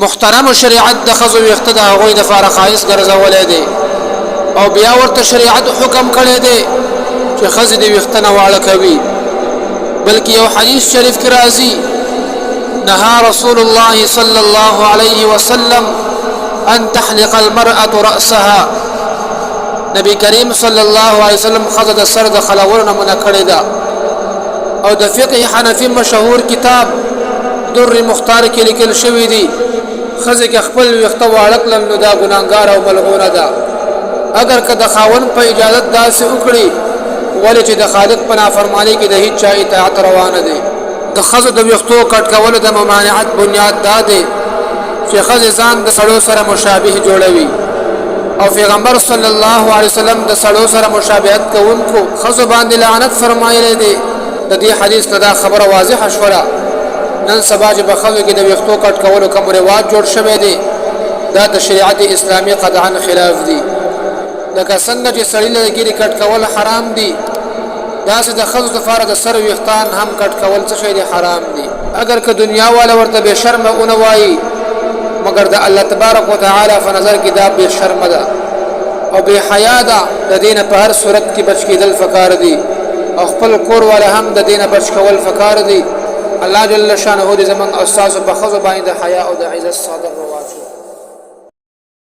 محترم شریعت د خزو ویخته د هغوی د فارغ خایس ګرځولې دي او بیا ورته شریعت حکم کړی دی چې خزې د ویخته نه واړه کوي. بلکې یو حدیث شریف کې راځي نهى رسول الله صلى الله عليه وسلم ان تحلق المرأة رأسها. نبی کریم صلی الله علیه وسلم خزه د سر د خلاورونه منع کړی ده. او د فقه حنفی مشهور کتاب در مختار کې لیکل شوی دی خزه کې خپل ویخته واړه کړل نو دا ګناهګار او ملعونه ده. اگر که د خاون په اجازه داسې وکړي ولې چې د خالق په نافرمانی کې د هیڅ چا اطاعت روانه دی. د خزه د ویختو کټ کول د ممانعت بنیاد دا دی چې خزه ځان د سړو سره مشابه جوړوي او پیغمبر صلی الله علیه وسلم د سړو سره مشابهت کوونکو خزه باندې لعنت فرمایلی دی. د دې حدیث نه دا خبره واضحه شوه نن سبا چې په خزه کې د ویختو کټ کولو کوم رواج جوړ شوی دی دا د شریعت اسلامي قطعا خلاف دی. لکه څنګه چې سړی له ګیرې کټ کول حرام دي داسې د ښځو دپاره د سر ویښتان هم کټ کول څه شی دی حرام دي. اگر که دنیا والا ورته بې شرمه ونه وایي مګر د الله تبارک وتعالی په نظر کې دا بې شرمه ده او بې حیا ده. د دې نه په هر صورت کې بچ کېدل پکار دي او خپل کور والا هم د دې نه بچ کول پکار دي. الله جل شانه دې زموږ او ستاسو په ښځو باندې د حیا او د عزت صادق واچوي.